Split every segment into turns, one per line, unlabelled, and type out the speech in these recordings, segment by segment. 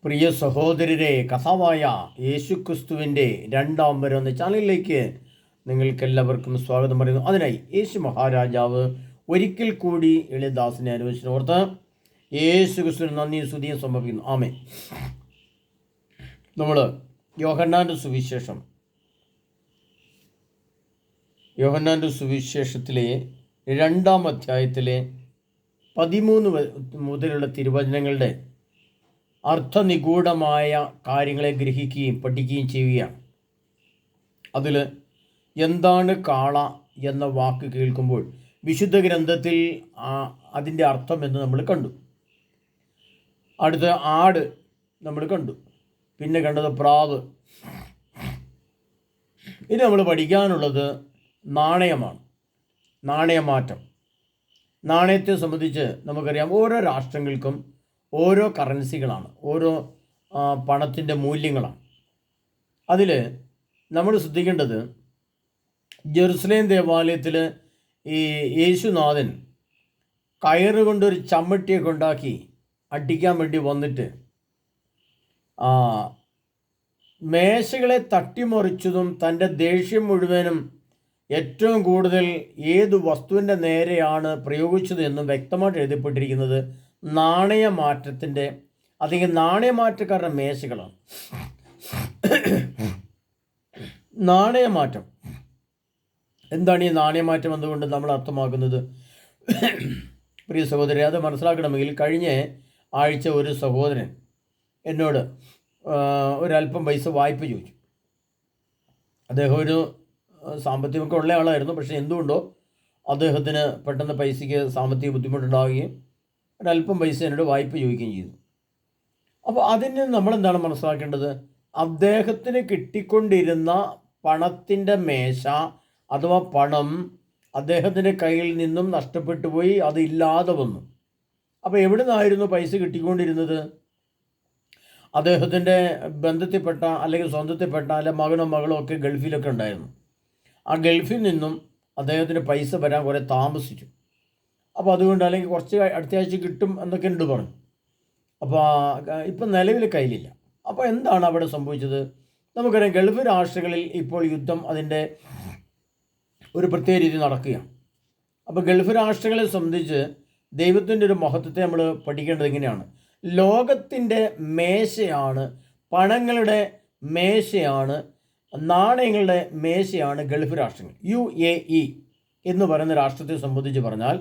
പ്രിയ സഹോദരരെ, കഥാവായ യേശുക്രിസ്തുവിൻ്റെ രണ്ടാം വരവ് എന്ന ചാനലിലേക്ക് നിങ്ങൾക്കെല്ലാവർക്കും സ്വാഗതം പറയുന്നു. അതിനായി യേശു മഹാരാജാവ് ഒരിക്കൽ കൂടി എളിയദാസിനെ അനുവദിച്ചിനോർത്ത് യേശു ക്രിസ്തുവിന് നന്ദിയും സ്തുതിയും സമർപ്പിക്കുന്നു. ആമേൻ. നമ്മൾ യോഹന്നാൻ്റെ സുവിശേഷത്തിലെ 2-ാം അധ്യായത്തിലെ 13 മുതലുള്ള തിരുവചനങ്ങളുടെ അർത്ഥനിഗൂഢമായ കാര്യങ്ങളെ ഗ്രഹിക്കുകയും പഠിക്കുകയും ചെയ്യുകയാണ്. അതിൽ എന്താണ് കാള എന്ന വാക്ക് കേൾക്കുമ്പോൾ വിശുദ്ധ ഗ്രന്ഥത്തിൽ അതിൻ്റെ അർത്ഥം എന്ന് നമ്മൾ കണ്ടു. അടുത്ത ആട് നമ്മൾ കണ്ടു. പിന്നെ കണ്ടത് പ്രാവ്. ഇനി നമ്മൾ പഠിക്കാനുള്ളത് നാണയമാണ്, നാണയമാറ്റം. നാണയത്തെ സംബന്ധിച്ച് നമുക്കറിയാം, ഓരോ രാഷ്ട്രങ്ങൾക്കും ഓരോ കറൻസികളാണ്, ഓരോ പണത്തിൻ്റെ മൂല്യങ്ങളാണ്. അതിൽ നമ്മൾ ശ്രദ്ധിക്കേണ്ടത്, ജെറുസലേം ദേവാലയത്തിൽ ഈ യേശുനാഥൻ കയറുകൊണ്ടൊരു ചമ്മട്ടിയൊക്കെ ഉണ്ടാക്കി അടിക്കാൻ വേണ്ടി വന്നിട്ട് മേശകളെ തട്ടിമറിച്ചതും തൻ്റെ ദേഷ്യം മുഴുവനും ഏറ്റവും കൂടുതൽ ഏത് വസ്തുവിൻ്റെ നേരെയാണ് പ്രയോഗിച്ചത് എന്നും വ്യക്തമായിട്ട് എഴുതപ്പെട്ടിരിക്കുന്നത് നാണയമാറ്റത്തിൻ്റെ അല്ലെങ്കിൽ നാണയമാറ്റക്കാരുടെ മേശകളാണ്. നാണയമാറ്റം എന്താണ്? ഈ നാണയമാറ്റം എന്തുകൊണ്ട് നമ്മൾ അർത്ഥമാക്കുന്നത്? പ്രിയ സഹോദരൻ, അത് മനസ്സിലാക്കണമെങ്കിൽ കഴിഞ്ഞ ആഴ്ച ഒരു സഹോദരൻ എന്നോട് ഒരല്പം പൈസ വായ്പ ചോദിച്ചു. അദ്ദേഹം ഒരു സാമ്പത്തികമൊക്കെ ഉള്ള ആളായിരുന്നു. പക്ഷേ എന്തുകൊണ്ടോ അദ്ദേഹത്തിന് പെട്ടെന്ന് പൈസയ്ക്ക് സാമ്പത്തിക ബുദ്ധിമുട്ടുണ്ടാവുകയും ഒരല്പം പൈസ എന്നോട് വായ്പ ചോദിക്കുകയും ചെയ്തു. അപ്പോൾ അതിന് നമ്മളെന്താണ് മനസ്സിലാക്കേണ്ടത്? അദ്ദേഹത്തിന് കിട്ടിക്കൊണ്ടിരുന്ന പണത്തിൻ്റെ മേശ അഥവാ പണം അദ്ദേഹത്തിൻ്റെ കയ്യിൽ നിന്നും നഷ്ടപ്പെട്ടു പോയി, അതില്ലാതെ വന്നു. അപ്പോൾ എവിടെ നിന്നായിരുന്നു പൈസ കിട്ടിക്കൊണ്ടിരുന്നത്? അദ്ദേഹത്തിൻ്റെ ബന്ധത്തിൽപ്പെട്ട അല്ലെങ്കിൽ സ്വന്തത്തിൽപ്പെട്ട അല്ലെ മകനോ മകളോ ഒക്കെ ഗൾഫിലൊക്കെ ഉണ്ടായിരുന്നു. ആ ഗൾഫിൽ നിന്നും അദ്ദേഹത്തിന് പൈസ വരാൻ കുറേ താമസിച്ചു. അപ്പോൾ അതുകൊണ്ട് അല്ലെങ്കിൽ കുറച്ച് അടുത്ത ആഴ്ച കിട്ടും എന്നൊക്കെ ഉണ്ട് പറഞ്ഞു. അപ്പോൾ ഇപ്പം നിലവിൽ കയ്യിലില്ല. അപ്പോൾ എന്താണ് അവിടെ സംഭവിച്ചത്? നമുക്കറിയാം, ഗൾഫ് രാഷ്ട്രങ്ങളിൽ ഇപ്പോൾ യുദ്ധം അതിൻ്റെ ഒരു പ്രത്യേക രീതി നടക്കുകയാണ്. അപ്പോൾ ഗൾഫ് രാഷ്ട്രങ്ങളെ സംബന്ധിച്ച് ദൈവത്തിൻ്റെ ഒരു മഹത്വത്തെ നമ്മൾ പഠിക്കേണ്ടത് എങ്ങനെയാണ്? ലോകത്തിൻ്റെ മേശയാണ്, പണങ്ങളുടെ മേശയാണ്, നാണയങ്ങളുടെ മേശയാണ് ഗൾഫ് രാഷ്ട്രങ്ങൾ. UAE എന്ന് പറയുന്ന രാഷ്ട്രത്തെ സംബന്ധിച്ച് പറഞ്ഞാൽ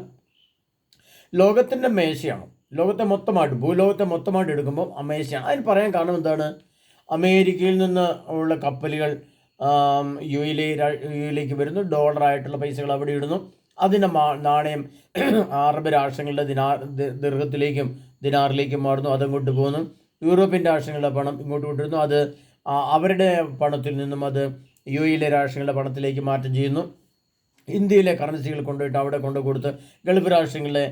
ലോകത്തിൻ്റെ മേശയാണ്. ലോകത്തെ മൊത്തമായിട്ട്, ഭൂലോകത്തെ മൊത്തമായിട്ട് എടുക്കുമ്പോൾ ആ മേശയാണ്. അതിന് പറയാൻ കാരണം എന്താണ്? അമേരിക്കയിൽ നിന്ന് ഉള്ള കപ്പലുകൾ യുയിലേക്ക് വരുന്നു, ഡോളറായിട്ടുള്ള പൈസകൾ അവിടെ ഇടുന്നു. അതിൻ്റെ നാണയം അറബ് രാഷ്ട്രങ്ങളുടെ ദിർഹത്തിലേക്കും ദിനാറിലേക്കും മാറുന്നു, അതങ്ങോട്ട് പോകുന്നു. യൂറോപ്യൻ രാഷ്ട്രങ്ങളുടെ പണം ഇങ്ങോട്ട് കൊണ്ടിരുന്നു, അത് അവരുടെ പണത്തിൽ നിന്നും അത് UAE രാഷ്ട്രങ്ങളുടെ പണത്തിലേക്ക് മാറ്റം ചെയ്യുന്നു. ഇന്ത്യയിലെ കറൻസികൾ കൊണ്ടുപോയിട്ട് അവിടെ കൊണ്ടു കൊടുത്ത് ഗൾഫ് രാഷ്ട്രങ്ങളിലെ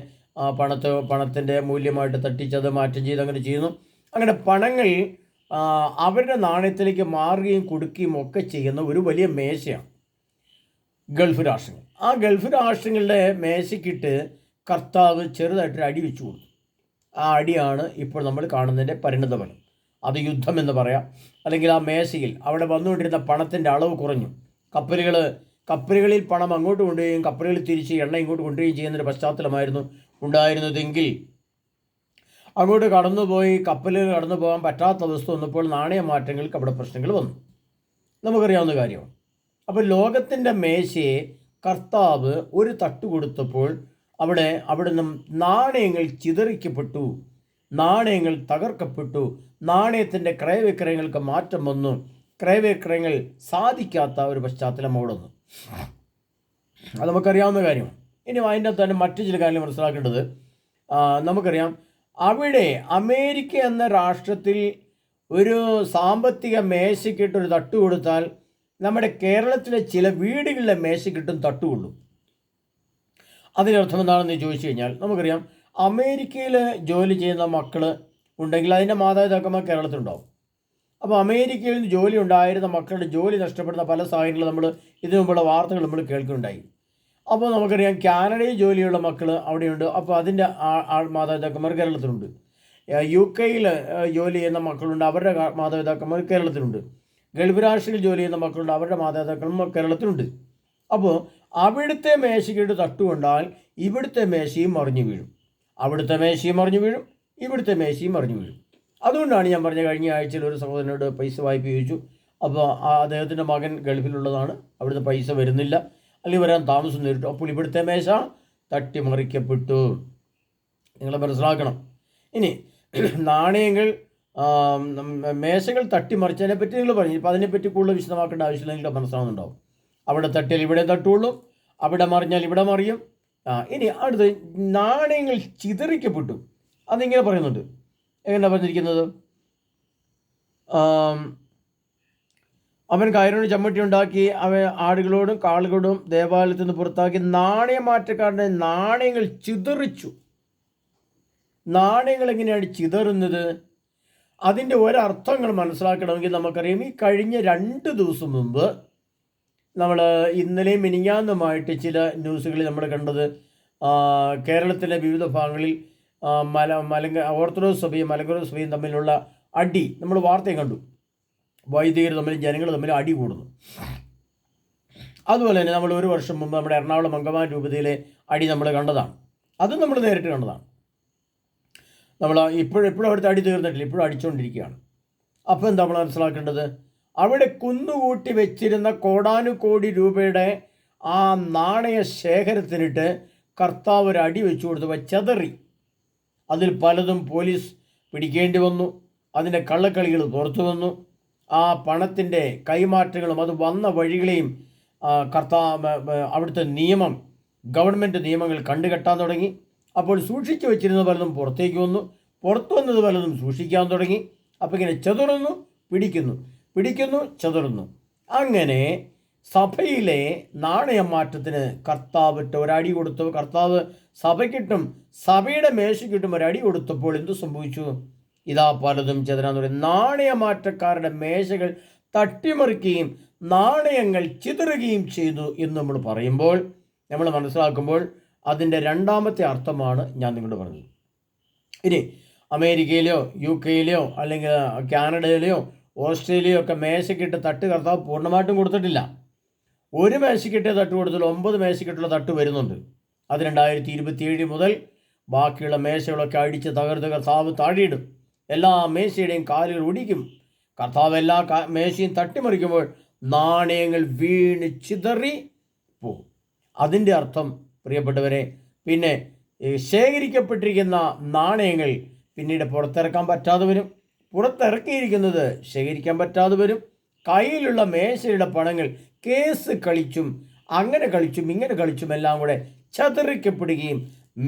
പണത്തിൻ്റെ മൂല്യമായിട്ട് തട്ടിച്ചത് മാറ്റം ചെയ്ത് അങ്ങനെ ചെയ്യുന്നു. അങ്ങനെ പണങ്ങൾ അവരുടെ നാണയത്തിലേക്ക് മാറുകയും കൊടുക്കുകയും ഒക്കെ ചെയ്യുന്ന ഒരു വലിയ മേശയാണ് ഗൾഫ് രാഷ്ട്രങ്ങൾ. ആ ഗൾഫ് രാഷ്ട്രങ്ങളുടെ മേശയ്ക്കിട്ട് കർത്താവ് ചെറുതായിട്ടൊരു അടി വെച്ചു കൊടുത്തു. ആ അടിയാണ് ഇപ്പോൾ നമ്മൾ കാണുന്നതിൻ്റെ പരിണതഫലം. അത് യുദ്ധം എന്ന് പറയാം. അല്ലെങ്കിൽ ആ മേശയിൽ അവിടെ വന്നുകൊണ്ടിരുന്ന പണത്തിൻ്റെ അളവ് കുറഞ്ഞു. കപ്പലുകളിൽ പണം അങ്ങോട്ട് കൊണ്ടുപോവുകയും കപ്പലുകളിൽ തിരിച്ച് എണ്ണ ഇങ്ങോട്ട് കൊണ്ടുപോവുകയും ചെയ്യുന്നൊരു പശ്ചാത്തലമായിരുന്നു ഉണ്ടായിരുന്നതെങ്കിൽ, അങ്ങോട്ട് കടന്നുപോയി കപ്പലുകൾ കടന്നു പോകാൻ പറ്റാത്ത അവസ്ഥ വന്നപ്പോൾ നാണയമാറ്റങ്ങൾക്ക് അവിടെ പ്രശ്നങ്ങൾ വന്നു. നമുക്കറിയാവുന്ന കാര്യമാണ്. അപ്പോൾ ലോകത്തിൻ്റെ മേശയെ കർത്താവ് ഒരു തട്ട് കൊടുത്തപ്പോൾ അവിടെ നിന്നും നാണയങ്ങൾ ചിതറിക്കപ്പെട്ടു, നാണയങ്ങൾ തകർക്കപ്പെട്ടു, നാണയത്തിൻ്റെ ക്രയവിക്രയങ്ങൾക്ക് മാറ്റം വന്നു, ക്രയവിക്രയങ്ങൾ സാധിക്കാത്ത ഒരു പശ്ചാത്തലം അവിടെ വന്നു. അത് നമുക്കറിയാവുന്ന കാര്യമാണ്. ഇനി അതിൻ്റെ തന്നെ മറ്റു ചില കാര്യങ്ങൾ മനസ്സിലാക്കേണ്ടത്, നമുക്കറിയാം, അവിടെ അമേരിക്ക എന്ന രാഷ്ട്രത്തിൽ ഒരു സാമ്പത്തിക മേശയ്ക്കിട്ടൊരു തട്ട് കൊടുത്താൽ നമ്മുടെ കേരളത്തിലെ ചില വീടുകളിലെ മേശയ്ക്കിട്ടും തട്ടുകൊള്ളും. അതിനർത്ഥം എന്താണെന്ന് ചോദിച്ചു കഴിഞ്ഞാൽ, നമുക്കറിയാം, അമേരിക്കയിൽ ജോലി ചെയ്യുന്ന മക്കൾ ഉണ്ടെങ്കിൽ അതിൻ്റെ മാതാപിതാക്കന്മാർ കേരളത്തിലുണ്ടാവും. അപ്പോൾ അമേരിക്കയിൽ നിന്ന് ജോലി ഉണ്ടായിരുന്ന മക്കളുടെ ജോലി നഷ്ടപ്പെടുന്ന പല സാഹചര്യങ്ങളും നമ്മൾ ഇതിനു മുമ്പുള്ള വാർത്തകൾ നമ്മൾ കേൾക്കുന്നുണ്ടായി. അപ്പോൾ നമുക്കറിയാം, കാനഡയിൽ ജോലിയുള്ള മക്കൾ അവിടെയുണ്ട്. അപ്പോൾ അതിൻ്റെ മാതാപിതാക്കന്മാർ കേരളത്തിലുണ്ട്. UK ജോലി ചെയ്യുന്ന മക്കളുണ്ട്, അവരുടെ മാതാപിതാക്കന്മാർ കേരളത്തിലുണ്ട്. ഗൾഫ് രാഷ്ട്രങ്ങളിൽ ജോലി ചെയ്യുന്ന മക്കളുണ്ട്, അവരുടെ മാതാപിതാക്കളും കേരളത്തിലുണ്ട്. അപ്പോൾ അവിടുത്തെ മേശയ്ക്കിട്ട് തട്ടുകൊണ്ടാൽ ഇവിടുത്തെ മേശയും മറിഞ്ഞു വീഴും, അവിടുത്തെ മേശയും മറിഞ്ഞു വീഴും, ഇവിടുത്തെ മേശയും മറിഞ്ഞു വീഴും. അതുകൊണ്ടാണ് ഞാൻ പറഞ്ഞ കഴിഞ്ഞ ആഴ്ചയിൽ ഒരു സഹോദരനോട് പൈസ വായ്പ ചോദിച്ചു. അപ്പോൾ അദ്ദേഹത്തിൻ്റെ മകൻ ഗൾഫിലുള്ളതാണ്, അവിടുത്തെ പൈസ വരുന്നില്ല, അല്ലെങ്കിൽ വരാൻ താമസം നേരിട്ടു. അപ്പോൾ ഇവിടുത്തെ മേശ തട്ടിമറിക്കപ്പെട്ടു. നിങ്ങൾ മനസ്സിലാക്കണം. ഇനി നാണയങ്ങൾ മേശകൾ തട്ടിമറിച്ചതിനെ പറ്റി നിങ്ങൾ പറഞ്ഞു. ഇപ്പോൾ അതിനെപ്പറ്റി കൂടുതൽ വിശദമാക്കേണ്ട ആവശ്യമില്ല, നിങ്ങൾക്ക് മനസ്സിലാവുന്നുണ്ടാവും. അവിടെ തട്ടിയാൽ ഇവിടെ തട്ടുള്ളൂ, അവിടെ മറിഞ്ഞാൽ ഇവിടെ മറിയും. ഇനി അടുത്ത് നാണയങ്ങൾ ചിതറിക്കപ്പെട്ടു. അതിങ്ങനെ പറയുന്നുണ്ട്. എങ്ങനെയാണ് പറഞ്ഞിരിക്കുന്നത്? അവൻ കയറിന് ചമ്മട്ടി ഉണ്ടാക്കി അവൻ ആടുകളോടും കാളുകളോടും ദേവാലയത്തിൽ നിന്ന് പുറത്താക്കി നാണയമാറ്റക്കാരൻ്റെ നാണയങ്ങൾ ചിതറിച്ചു. നാണയങ്ങൾ എങ്ങനെയാണ് ചിതറുന്നത്? അതിൻ്റെ ഒരർത്ഥങ്ങൾ മനസ്സിലാക്കണമെങ്കിൽ നമുക്കറിയാം. ഈ കഴിഞ്ഞ 2 ദിവസം മുമ്പ് നമ്മൾ ഇന്നലെയും മിനിഞ്ഞാന്നുമായിട്ട് ചില ന്യൂസുകളിൽ നമ്മൾ കണ്ടത് കേരളത്തിലെ വിവിധ ഭാഗങ്ങളിൽ ഓർത്തഡോക്സ് സഭയും മലങ്കര സഭയും തമ്മിലുള്ള അടി നമ്മൾ വാർത്തയും കണ്ടു. വൈദികർ തമ്മിൽ ജനങ്ങൾ തമ്മിൽ അടി കൂടുന്നു. അതുപോലെ തന്നെ നമ്മൾ 1 വർഷം മുമ്പ് നമ്മുടെ എറണാകുളം അങ്കമാലി രൂപതയിലെ അടി നമ്മൾ കണ്ടതാണ്. അതും നമ്മൾ നേരിട്ട് കണ്ടതാണ്. നമ്മൾ ഇപ്പോഴും അവിടുത്തെ അടി തീർന്നിട്ടില്ല, ഇപ്പോഴും അടിച്ചുകൊണ്ടിരിക്കുകയാണ്. അപ്പോൾ എന്താ നമ്മൾ മനസ്സിലാക്കേണ്ടത്? അവിടെ കുന്നുകൂട്ടി വെച്ചിരുന്ന കോടാനുകോടി രൂപയുടെ ആ നാണയ ശേഖരത്തിനിട്ട് കർത്താവ് ഒരു അടി വെച്ചു കൊടുത്തപ്പോൾ ചെതറി. അതിൽ പലതും പോലീസ് പിടിക്കേണ്ടി വന്നു. അതിൻ്റെ കള്ളക്കളികൾ പുറത്തു വന്നു. ആ പണത്തിൻ്റെ കൈമാറ്റങ്ങളും അത് വന്ന വഴികളെയും അവിടുത്തെ നിയമം, ഗവൺമെൻറ് നിയമങ്ങൾ കണ്ടുകെട്ടാൻ തുടങ്ങി. അപ്പോൾ സൂക്ഷിച്ചു വെച്ചിരുന്ന പലതും പുറത്തേക്ക് വന്നു, പുറത്തു വന്നത് പലതും സൂക്ഷിക്കാൻ തുടങ്ങി. അപ്പോൾ ഇങ്ങനെ ചെതറുന്നു, പിടിക്കുന്നു, ചെതറുന്നു. അങ്ങനെ സഭയിലെ നാണയമാറ്റത്തിന് കർത്താവിട്ട് ഒരടി കൊടുത്തു. കർത്താവ് സഭയ്ക്കിട്ടും സഭയുടെ മേശയ്ക്കിട്ടും ഒരടി കൊടുത്തപ്പോൾ എന്തു സംഭവിച്ചു? ഇതാ പലതും ചെതരാൻ തുടങ്ങി. നാണയമാറ്റക്കാരുടെ മേശകൾ തട്ടിമറിക്കുകയും നാണയങ്ങൾ ചിതറുകയും ചെയ്തു എന്ന് നമ്മൾ പറയുമ്പോൾ, നമ്മൾ മനസ്സിലാക്കുമ്പോൾ അതിൻ്റെ രണ്ടാമത്തെ അർത്ഥമാണ് ഞാൻ നിങ്ങളോട് പറഞ്ഞത്. ഇനി അമേരിക്കയിലെയോ UK അല്ലെങ്കിൽ കാനഡയിലെയോ ഓസ്ട്രേലിയയോ ഒക്കെ മേശക്കിട്ട് തട്ട് കർത്താവ് പൂർണ്ണമായിട്ടും കൊടുത്തിട്ടില്ല. ഒരു മേശക്കിട്ടേ തട്ട് കൊടുത്തുള്ളൂ, 9 മേശക്കിട്ടുള്ള തട്ട് വരുന്നുണ്ട്. അത് 2027 മുതൽ ബാക്കിയുള്ള മേശകളൊക്കെ അടിച്ച് തകർത്ത് കർത്താവ് താഴെയിടും. എല്ലാ മേശയുടെയും കാലുകൾ ഒടിക്കും. കർത്താവ് എല്ലാ മേശയും തട്ടിമറിക്കുമ്പോൾ നാണയങ്ങൾ വീണ് ചിതറി പോകും. അതിൻ്റെ അർത്ഥം പ്രിയപ്പെട്ടവരെ, പിന്നെ ശേഖരിക്കപ്പെട്ടിരിക്കുന്ന നാണയങ്ങൾ പിന്നീട് പുറത്തിറക്കാൻ പറ്റാതെ വരും. പുറത്തിറക്കിയിരിക്കുന്നത് ശേഖരിക്കാൻ പറ്റാതെ വരും. കയ്യിലുള്ള മേശയുടെ പണങ്ങൾ കേസ് കളിച്ചും അങ്ങനെ കളിച്ചും ഇങ്ങനെ കളിച്ചും എല്ലാം കൂടെ ചതറിക്കപ്പെടുകയും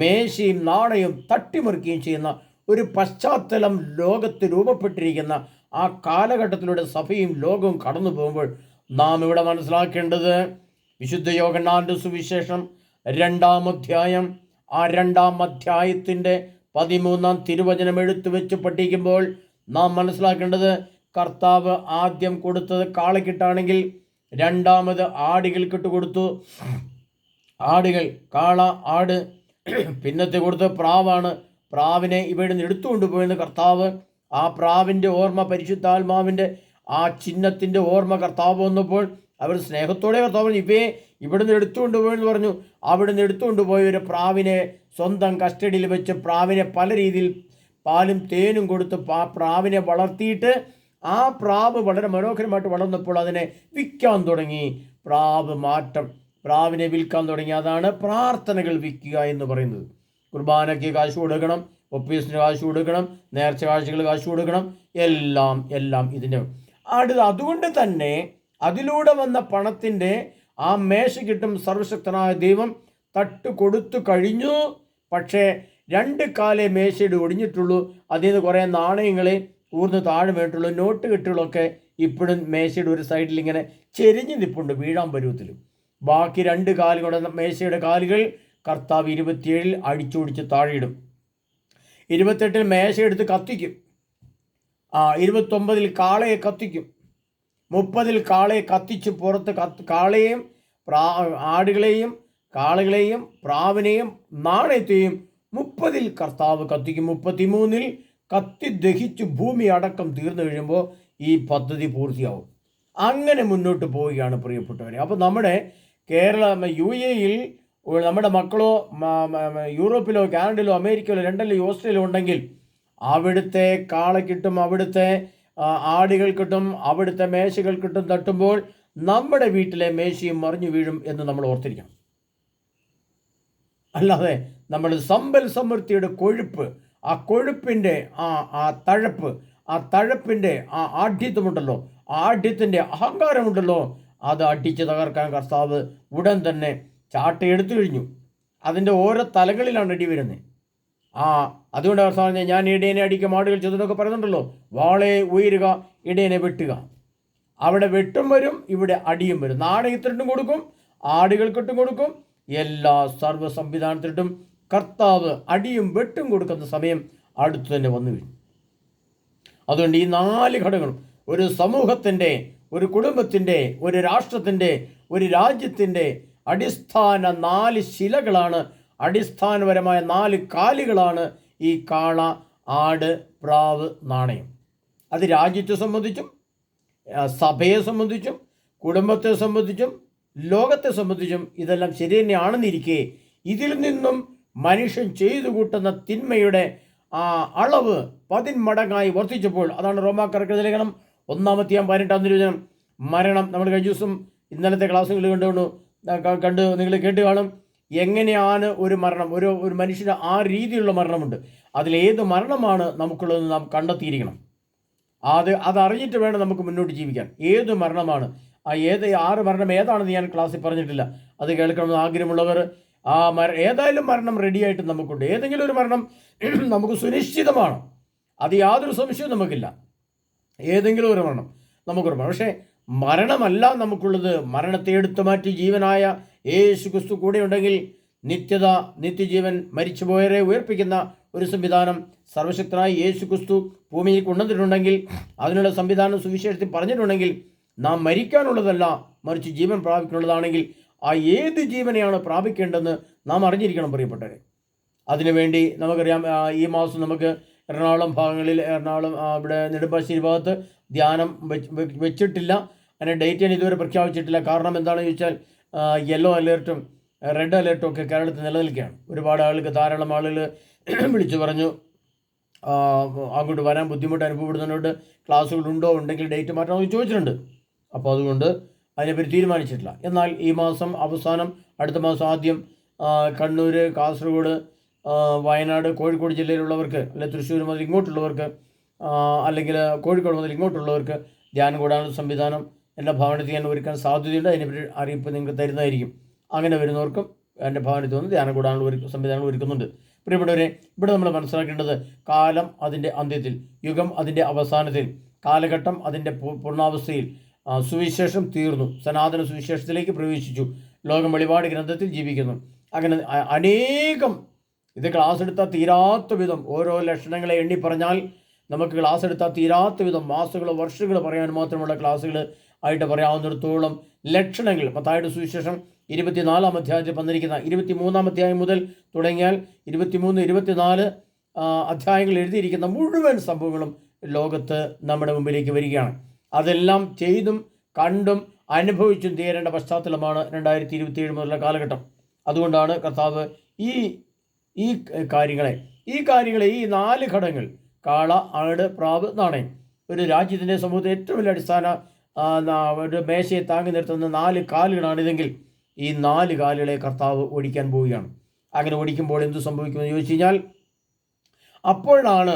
മേശയും നാണയവും തട്ടിമറിക്കുകയും ചെയ്യുന്ന ഒരു പശ്ചാത്തലം ലോകത്ത് രൂപപ്പെട്ടിരിക്കുന്ന ആ കാലഘട്ടത്തിലൂടെ സഭയും ലോകവും കടന്നു പോകുമ്പോൾ നാം ഇവിടെ മനസ്സിലാക്കേണ്ടത് വിശുദ്ധ യോഹന്നാന്റെ സുവിശേഷം 2-ാം അധ്യായം, ആ 2-ാം അധ്യായത്തിൻ്റെ 13-ാം തിരുവചനം എടുത്തു വെച്ച് പഠിക്കുമ്പോൾ നാം മനസ്സിലാക്കേണ്ടത് കർത്താവ് ആദ്യം കൊടുത്തത് കാളക്കിട്ടാണെങ്കിൽ രണ്ടാമത് ആടുകൾക്കിട്ട് കൊടുത്തു. ആടുകൾ, കാള, ആട്. പിന്നത്തെ കൊടുത്തത് പ്രാവാണ്. പ്രാവിനെ ഇവിടെ നിന്ന് എടുത്തുകൊണ്ടുപോയെന്ന് കർത്താവ്. ആ പ്രാവിൻ്റെ ഓർമ്മ, പരിശുദ്ധാത്മാവിൻ്റെ ആ ചിഹ്നത്തിൻ്റെ ഓർമ്മ കർത്താവ് വന്നപ്പോൾ അവർ സ്നേഹത്തോടെ കർത്താവ് ഇവയെ ഇവിടുന്ന് എടുത്തുകൊണ്ടുപോയെന്ന് പറഞ്ഞു. അവിടുന്ന് എടുത്തുകൊണ്ടുപോയ ഒരു പ്രാവിനെ സ്വന്തം കസ്റ്റഡിയിൽ വെച്ച് പ്രാവിനെ പല രീതിയിൽ പാലും തേനും കൊടുത്ത് പ്രാവിനെ വളർത്തിയിട്ട് ആ പ്രാവ് വളരെ മനോഹരമായിട്ട് വളർന്നപ്പോൾ അതിനെ വിൽക്കാൻ തുടങ്ങി. പ്രാവിനെ വിൽക്കാൻ തുടങ്ങി. അതാണ് പ്രാർത്ഥനകൾ വിൽക്കുക എന്ന് പറയുന്നത്. കുർബാനയ്ക്ക് കാശ് കൊടുക്കണം, ഒപ്പീസിന് കാശ് കൊടുക്കണം, നേർച്ച കാഴ്ചകൾ കാശ് കൊടുക്കണം, എല്ലാം ഇതിൻ്റെ അതുകൊണ്ട് തന്നെ അതിലൂടെ വന്ന പണത്തിൻ്റെ ആ മേശ കിട്ടും സർവശക്തനായ ദൈവം തട്ട് കൊടുത്തു കഴിഞ്ഞു. പക്ഷേ 2 കാലേ മേശയുടെ ഒടിഞ്ഞിട്ടുള്ളൂ. അതിൽ നിന്ന് കുറേ നാണയങ്ങളെ ഊർന്ന് താഴെ വീണിട്ടുള്ളൂ. നോട്ട് കെട്ടുകളൊക്കെ ഇപ്പോഴും മേശയുടെ ഒരു സൈഡിൽ ഇങ്ങനെ ചെരിഞ്ഞ് നിൽപ്പുണ്ട്, വീഴാൻ പരുവത്തിലും. ബാക്കി 2 കാലുകളുടെ മേശയുടെ കാലുകൾ കർത്താവ് 27 അടിച്ചോടിച്ച് താഴെയിടും. 28 മേശ എടുത്ത് കത്തിക്കും. 29 കാളയെ കത്തിക്കും. 30 കാളയെ കത്തിച്ച് പുറത്ത് കാളയെയും ആടുകളെയും കാളകളെയും പ്രാവിനെയും നാണയത്തെയും 30 കർത്താവ് കത്തിക്കും. 33 കത്തി ദഹിച്ച് ഭൂമി അടക്കം തീർന്നു കഴിയുമ്പോൾ ഈ പദ്ധതി പൂർത്തിയാവും. അങ്ങനെ മുന്നോട്ട് പോവുകയാണ് പ്രിയപ്പെട്ടവരെ. അപ്പോൾ നമ്മുടെ UAE-യിൽ നമ്മുടെ മക്കളോ യൂറോപ്പിലോ കാനഡയിലോ അമേരിക്കയിലോ ലണ്ടനിലോ ഓസ്ട്രേലിയയിലോ ഉണ്ടെങ്കിൽ അവിടുത്തെ കാളക്കിട്ടും അവിടുത്തെ ആടുകൾ കിട്ടും, അവിടുത്തെ മേശകൾ കിട്ടും തട്ടുമ്പോൾ നമ്മുടെ വീട്ടിലെ മേശയും മറിഞ്ഞു വീഴും എന്ന് നമ്മൾ ഓർത്തിരിക്കണം. അല്ലാതെ നമ്മൾ സമ്പൽ സമൃദ്ധിയുടെ കൊഴുപ്പ്, ആ കൊഴുപ്പിൻ്റെ ആ തഴപ്പ്, ആ തഴപ്പിൻ്റെ ആ ആഢ്യത്വമുണ്ടല്ലോ, ആ ആഢ്യത്തിൻ്റെ അഹങ്കാരമുണ്ടല്ലോ, അത് അടിച്ച് തകർക്കാൻ കർത്താവ് ഉടൻ തന്നെ ചാട്ടയെടുത്തു കഴിഞ്ഞു. അതിൻ്റെ ഓരോ തലകളിലാണ് അടി വരുന്നത്. അതുകൊണ്ട് കർത്താവ് ഞാൻ ഇടയനെ അടിക്കും ആടുകൾ ചെന്നതൊക്കെ പറയുന്നുണ്ടല്ലോ. വാളെ ഉയരുക, ഇടയനെ വെട്ടുക. അവിടെ വെട്ടും വരും, ഇവിടെ അടിയും വരും. നാണയത്തിട്ടും കൊടുക്കും, ആടുകൾക്കിട്ടും കൊടുക്കും, എല്ലാ സർവ്വ സംവിധാനത്തിട്ടും കർത്താവ് അടിയും വെട്ടും കൊടുക്കുന്ന സമയം അടുത്തു തന്നെ വന്നു വീഴും. അതുകൊണ്ട് ഈ 4 ഘടകങ്ങളും ഒരു സമൂഹത്തിൻ്റെ, ഒരു കുടുംബത്തിൻ്റെ, ഒരു രാഷ്ട്രത്തിൻ്റെ, ഒരു രാജ്യത്തിൻ്റെ അടിസ്ഥാന 4 ശിലകളാണ്, അടിസ്ഥാനപരമായ 4 കാലുകളാണ് ഈ കാള, ആട്, പ്രാവ്, നാണയം. അത് രാജ്യത്തെ സംബന്ധിച്ചും സഭയെ സംബന്ധിച്ചും കുടുംബത്തെ സംബന്ധിച്ചും ലോകത്തെ സംബന്ധിച്ചും ഇതെല്ലാം ശരി തന്നെയാണെന്നിരിക്കെ ഇതിൽ നിന്നും മനുഷ്യൻ ചെയ്തു കൂട്ടുന്ന തിന്മയുടെ അളവ് 10 മടങ്ങായി വർദ്ധിച്ചപ്പോൾ, അതാണ് റോമാക്കാർക്ക് ലേഖനം 1:18 മരണം. നമ്മൾ കഴിഞ്ഞ ദിവസം ഇന്നലത്തെ ക്ലാസ്സുകളിൽ കണ്ട് നിങ്ങൾ കേട്ട് കാണും. എങ്ങനെയാണ് ഒരു മരണം, ഒരു മനുഷ്യന് ആ രീതിയിലുള്ള മരണമുണ്ട്. അതിലേത് മരണമാണ് നമുക്കുള്ളതെന്ന് നാം കണ്ടെത്തിയിരിക്കണം. അതറിഞ്ഞിട്ട് വേണം നമുക്ക് മുന്നോട്ട് ജീവിക്കാൻ. ഏത് മരണമാണ്, 6 മരണം ഏതാണെന്ന് ഞാൻ ക്ലാസ്സിൽ പറഞ്ഞിട്ടില്ല. അത് കേൾക്കണമെന്ന് ആഗ്രഹമുള്ളവർ ഏതായാലും മരണം റെഡിയായിട്ട് നമുക്കുണ്ട്. ഏതെങ്കിലും ഒരു മരണം നമുക്ക് സുനിശ്ചിതമാണ്, അത് യാതൊരു സംശയവും നമുക്കില്ല. ഏതെങ്കിലും ഒരു മരണം നമുക്കുറപ്പാണ്. പക്ഷേ മരണമല്ല നമുക്കുള്ളത്. മരണത്തെ എടുത്തു മാറ്റി ജീവനായ യേശു ക്രിസ്തു കൂടെ ഉണ്ടെങ്കിൽ നിത്യജീവൻ മരിച്ചുപോയവരെ ഉയർപ്പിക്കുന്ന ഒരു സംവിധാനം സർവശക്തനായ യേശു ക്രിസ്തു ഭൂമിയിൽ കൊണ്ടുവന്നിട്ടുണ്ടെങ്കിൽ, അതിനുള്ള സംവിധാനം സുവിശേഷത്തിൽ പറഞ്ഞിട്ടുണ്ടെങ്കിൽ, നാം മരിക്കാനുള്ളതല്ല മറിച്ച് ജീവൻ പ്രാപിക്കാനുള്ളതാണെങ്കിൽ ഏത് ജീവനെയാണ് പ്രാപിക്കേണ്ടതെന്ന് നാം അറിഞ്ഞിരിക്കണം പ്രിയപ്പെട്ടവരെ. അതിനുവേണ്ടി നമുക്കറിയാം, ഈ മാസം നമുക്ക് എറണാകുളം ഇവിടെ നെടുമ്പാശ്ശേരി ഭാഗത്ത് ധ്യാനം വെച്ചിട്ടില്ല. അതിന് ഡേറ്റ് ഞാൻ ഇതുവരെ പ്രഖ്യാപിച്ചിട്ടില്ല. കാരണം എന്താണെന്ന് ചോദിച്ചാൽ യെല്ലോ അലേർട്ടും റെഡ് അലേർട്ടും ഒക്കെ കേരളത്തിൽ നിലനിൽക്കുകയാണ്. ഒരുപാട് ധാരാളം ആളുകൾ വിളിച്ചു പറഞ്ഞു അങ്ങോട്ട് വരാൻ ബുദ്ധിമുട്ട് അനുഭവപ്പെടുന്നതുകൊണ്ട് ക്ലാസ്സുകളുണ്ടോ, ഉണ്ടെങ്കിൽ ഡേറ്റ് മാറ്റണമെന്ന് ചോദിച്ചിട്ടുണ്ട്. അപ്പോൾ അതുകൊണ്ട് അതിനെപ്പറ്റി തീരുമാനിച്ചിട്ടില്ല. എന്നാൽ ഈ മാസം അവസാനം, അടുത്ത മാസം ആദ്യം കണ്ണൂർ, കാസർഗോഡ്, വയനാട്, കോഴിക്കോട് ജില്ലയിലുള്ളവർക്ക്, അല്ലെങ്കിൽ തൃശ്ശൂർ മുതൽ ഇങ്ങോട്ടുള്ളവർക്ക്, അല്ലെങ്കിൽ കോഴിക്കോട് മുതൽ ഇങ്ങോട്ടുള്ളവർക്ക് ധ്യാനം കൂടാനുള്ള സംവിധാനം എൻ്റെ ഭവനത്തിൽ ഞാൻ ഒരുക്കാൻ സാധ്യതയുണ്ട്. അതിനെപ്പറ്റി അറിയിപ്പ് നിങ്ങൾക്ക് തരുന്നതായിരിക്കും. അങ്ങനെ വരുന്നവർക്കും എൻ്റെ ഭവനത്തിൽ വന്ന് ധ്യാനം കൂടാനുള്ള സംവിധാനങ്ങൾ ഒരുക്കുന്നുണ്ട്. പ്രിയപ്പെട്ടവരെ, ഇവിടെ നമ്മൾ മനസ്സിലാക്കേണ്ടത് കാലം അതിൻ്റെ അന്ത്യത്തിൽ, യുഗം അതിൻ്റെ അവസാനത്തിൽ, കാലഘട്ടം അതിൻ്റെ പൂർണ്ണാവസ്ഥയിൽ, സുവിശേഷം തീർന്നു, സനാതന സുവിശേഷത്തിലേക്ക് പ്രവേശിച്ചു, ലോകം വെളിപാട് ഗ്രന്ഥത്തിൽ ജീവിക്കുന്നു. അങ്ങനെ അനേകം, ഇത് ക്ലാസ് എടുത്താൽ തീരാത്ത വിധം, ഓരോ ലക്ഷണങ്ങളെ എണ്ണി പറഞ്ഞാൽ നമുക്ക് ക്ലാസ് എടുത്താൽ തീരാത്ത വിധം, മാസങ്ങളോ വർഷങ്ങളോ പറയാൻ മാത്രമുള്ള ക്ലാസ്സുകൾ ആയിട്ട് പറയാവുന്നിടത്തോളം ലക്ഷണങ്ങൾ. മത്തായിയുടെ സുവിശേഷം 24-ാം അധ്യായത്തിൽ വന്നിരിക്കുന്ന 23-ാം അധ്യായം മുതൽ തുടങ്ങിയാൽ 23, 24 അധ്യായങ്ങൾ എഴുതിയിരിക്കുന്ന മുഴുവൻ സംഭവങ്ങളും ലോകത്ത് നമ്മുടെ മുമ്പിലേക്ക് വരികയാണ്. അതെല്ലാം ചെയ്തും കണ്ടും അനുഭവിച്ചും തീരേണ്ട പശ്ചാത്തലമാണ് 2027 മുതലുള്ള കാലഘട്ടം. അതുകൊണ്ടാണ് കർത്താവ് ഈ കാര്യങ്ങളെ ഈ 4 ഘടകങ്ങൾ, കാള, ആട്, പ്രാവ്, നാണയം, ഒരു രാജ്യത്തിൻ്റെ സമൂഹത്തിൽ ഏറ്റവും വലിയ അടിസ്ഥാന ഒരു മേശയെ താങ്ങി നിർത്തുന്ന 4 കാലുകളാണിതെങ്കിൽ ഈ 4 കാലുകളെ കർത്താവ് ഓടിക്കാൻ പോവുകയാണ്. അങ്ങനെ ഓടിക്കുമ്പോൾ എന്ത് സംഭവിക്കുമെന്ന് ചോദിച്ചു കഴിഞ്ഞാൽ, അപ്പോഴാണ്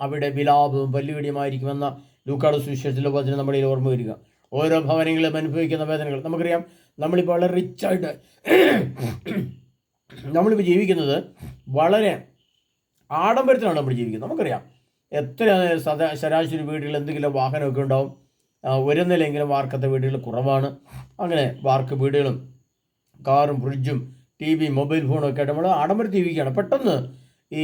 അവിടെ വിലാപവും പല്ലുകടിയുമായിരിക്കുമെന്ന ലൂക്കായുടെ സുവിശേഷത്തിലെ വചനം നമ്മുടെ ഓർമ്മ വരിക. ഓരോ ഭവനങ്ങളും അനുഭവിക്കുന്ന വേദനകൾ നമുക്കറിയാം. നമ്മളിപ്പോൾ വളരെ റിച്ചായിട്ട് നമ്മളിപ്പോൾ ജീവിക്കുന്നത് വളരെ ആഡംബരത്തിലാണ് നമ്മൾ ജീവിക്കുന്നത്. നമുക്കറിയാം എത്ര ശരാശരി വീടുകളിൽ എന്തെങ്കിലും വാഹനമൊക്കെ ഉണ്ടാവും. ഒരു നിലയെങ്കിലും വാർക്കത്തെ വീടുകൾ കുറവാണ്. അങ്ങനെ വാർക്ക് വീടുകളും കാറും ഫ്രിഡ്ജും TV മൊബൈൽ ഫോണും ഒക്കെ ആയിട്ട് നമ്മൾ ആഡംബരത്തിൽ ജീവിക്കുകയാണ്. പെട്ടെന്ന് ഈ